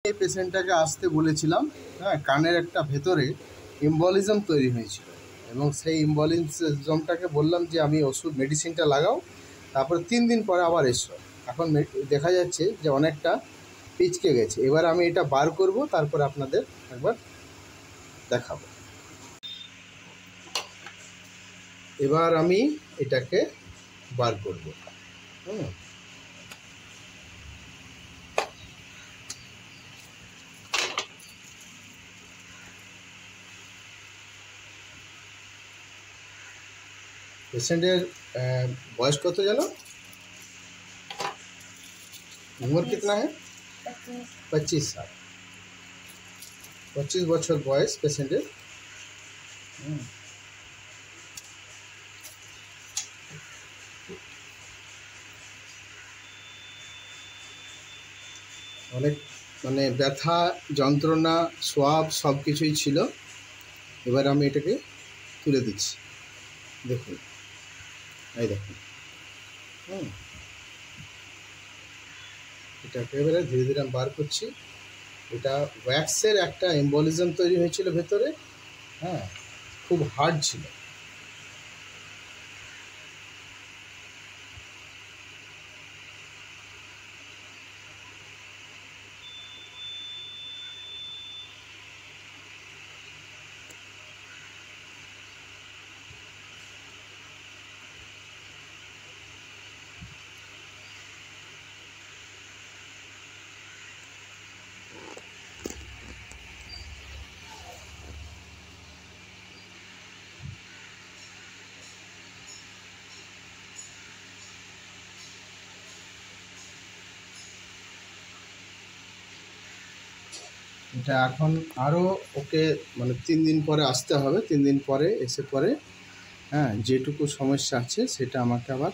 এই পেশেন্টটাকে আসতে বলেছিলাম। হ্যাঁ, কানের একটা ভেতরে এম্বলিজম তৈরি হয়েছিল এবং সেই এম্বলিজমটাকে বললাম যে আমি ওষুধ মেডিসিনটা লাগাও, তারপর 3 দিন পরে আবার এসো। এখন দেখা যাচ্ছে যে অনেকটা পিচকে গেছে। এবার আমি এটা বার করব, তারপর আপনাদের একবার দেখাবো। এবার আমি এটাকে বার করব। पेशेंटेर बयस कत जानो, उम्र कितना है? 25 साल, 25 बछर बयस पेशेंटेर। अनेक माने व्यथा যন্ত্রণা সোয়াব সব কিছুই ছিল। এবার আমি এটাকে তুলে দিচ্ছি, দেখুন এই দেখুন। এটাকে এবারে ধীরে ধীরে আমি বার করছি। এটা ওয়্যাক্সের একটা এম্বলিজম তৈরি হয়েছিল ভেতরে। হ্যাঁ, খুব হার্ড ছিল। এটা এখন আরও ওকে মানে 3 দিন পরে আসতে হবে। 3 দিন পরে এসে পরে হ্যাঁ যেটুকু সমস্যা আছে সেটা আমাকে আবার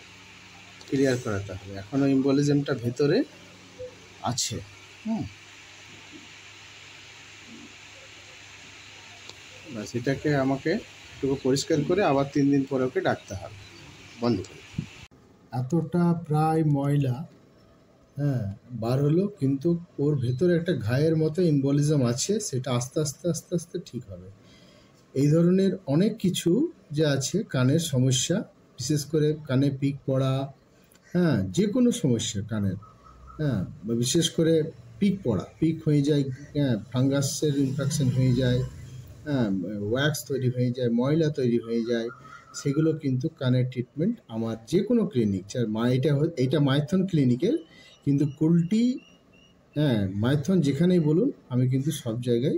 ক্লিয়ার করাতে হবে। এখনও এম্বলিজমটা ভেতরে আছে। সেটাকে আমাকে একটু পরিষ্কার করে আবার 3 দিন পরে ওকে ডাকতে হবে। বন্ধ করে এতটা প্রায় ময়লা হ্যাঁ বার হলো, কিন্তু ওর ভেতরে একটা ঘায়ের মতো এম্বলিজম আছে, সেটা আস্তে আস্তে আস্তে আস্তে ঠিক হবে। এই ধরনের অনেক কিছু যে আছে কানের সমস্যা, বিশেষ করে কানে পিক পড়া, হ্যাঁ যে কোনো সমস্যা কানের, হ্যাঁ বিশেষ করে পিক পড়া, পিক হয়ে যায়, হ্যাঁ ফাঙ্গাসের ইনফেকশন হয়ে যায়, হ্যাঁ ওয়্যাক্স তৈরি হয়ে যায়, ময়লা তৈরি হয়ে যায়, সেগুলো কিন্তু কানের ট্রিটমেন্ট আমার যে কোনো ক্লিনিক, এটা মাইথন ক্লিনিকের, কিন্তু কুলটি হ্যাঁ মাইথন যেখানেই বলুন আমি কিন্তু সব জায়গায়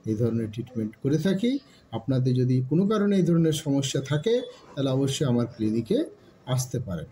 এই ধরনের ট্রিটমেন্ট করে থাকি। আপনাদের যদি কোনো কারণে এই ধরনের সমস্যা থাকে তাহলে অবশ্যই আমার ক্লিনিকে আসতে পারেন।